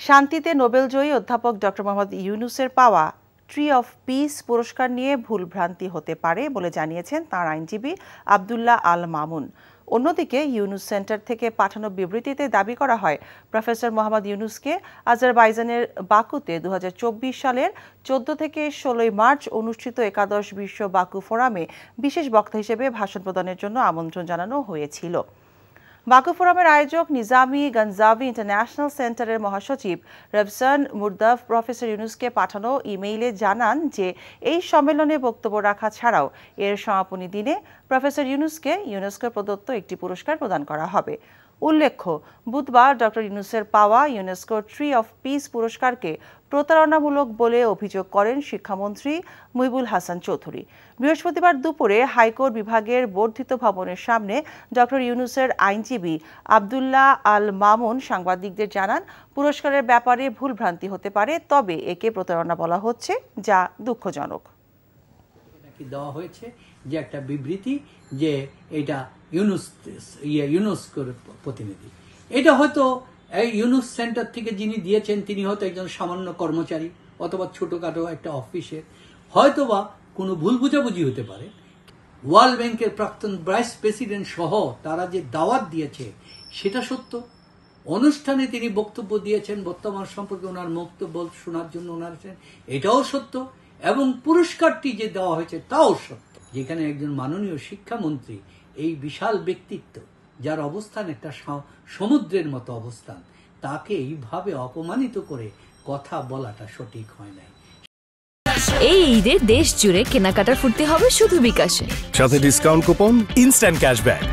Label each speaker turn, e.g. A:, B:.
A: শান্তিতে নোবেলজয়ী অধ্যাপক ডক্টর মোহাম্মদ ইউনূসের পাওয়া ট্রি অফ পিস পুরস্কার নিয়ে ভুলভ্রান্তি হতে পারে বলে জানিয়েছেন তাঁর আইনজীবী আব্দুল্লাহ আল মামুন। অন্যদিকে ইউনুস সেন্টার থেকে পাঠানো বিবৃতিতে দাবি করা হয় প্রফেসর মোহাম্মদ ইউনূসকে আজারবাইজানের বাকুতে 2024 সালের 14 থেকে 16 মার্চ অনুষ্ঠিত একাদশ বিশ্ব বাকু ফোরামে বিশেষ বক্তা হিসেবে ভাষণ প্রদানের জন্য আমন্ত্রণ জানানো হয়েছিল। বাকু ফোরামের আয়োজক নিজামি গঞ্জাভি ইন্টারন্যাশনাল সেন্টারের মহাসচিব রফসান মুর্দাফ প্রফেসর ইউনূসকে পাঠানো ইমেইলে জানান যে এই সম্মেলনে বক্তব্য রাখা ছাড়াও এর সমাপনী দিনে প্রফেসর ইউনূসকে ইউনেস্কো প্রদত্ত একটি পুরস্কার প্রদান করা হবে। উল্লেখ্য, বুধবার ডক্টর ইউনূসের পাওয়া ইউনেস্কো ট্রি অফ পিস পুরস্কারকে প্রতারণামূলক বলে অভিযোগ করেন শিক্ষামন্ত্রী মুহিবুল হাসান চৌধুরী। বৃহস্পতিবার দুপুরে হাইকোর্ট বিভাগের বর্ধিত ভবনের সামনে ডক্টর ইউনূসের আইনজীবী আব্দুল্লাহ আল মামুন সাংবাদিকদের জানান, পুরস্কারের ব্যাপারে ভুলভ্রান্তি হতে পারে, তবে একে প্রতারণা বলা হচ্ছে, যা দুঃখজনক।
B: দেওয়া হয়েছে যে একটা বিবৃতি যে এটা ইউনেস্কোর প্রতিনিধি, এটা হয়তো এই ইউনুস সেন্টার থেকে যিনি দিয়েছেন তিনি হয়তো একজন সামান্য কর্মচারী অথবা ছোটখাটো একটা অফিসের, হয়তোবা কোনো ভুল বুঝাবুঝি হতে পারে। ওয়ার্ল্ড ব্যাংকের প্রাক্তন ভাইস প্রেসিডেন্ট সহ তারা যে দাওয়াত দিয়েছে সেটা সত্য। অনুষ্ঠানে তিনি বক্তব্য দিয়েছেন, বর্তমান সম্পর্কে ওনার বক্তব্য শোনার জন্য ওনার এটাও সত্য, এবং পুরস্কারটি যে দেওয়া হয়েছে তাও সত্য। যেখানে একজন মাননীয় শিক্ষামন্ত্রী, এই বিশাল ব্যক্তিত্ব যার অবস্থান একটা সমুদ্রের মতো অবস্থান, তাকে এইভাবে অপমানিত করে কথা বলাটা সঠিক হয় নাই।
C: এই ঈদে দেশ জুড়ে কেনাকাটার ফুর্তি হবে শুধু বিকাশে,
D: সাথে ডিসকাউন্ট কুপন, ইনস্ট্যান্ট ক্যাশব্যাক।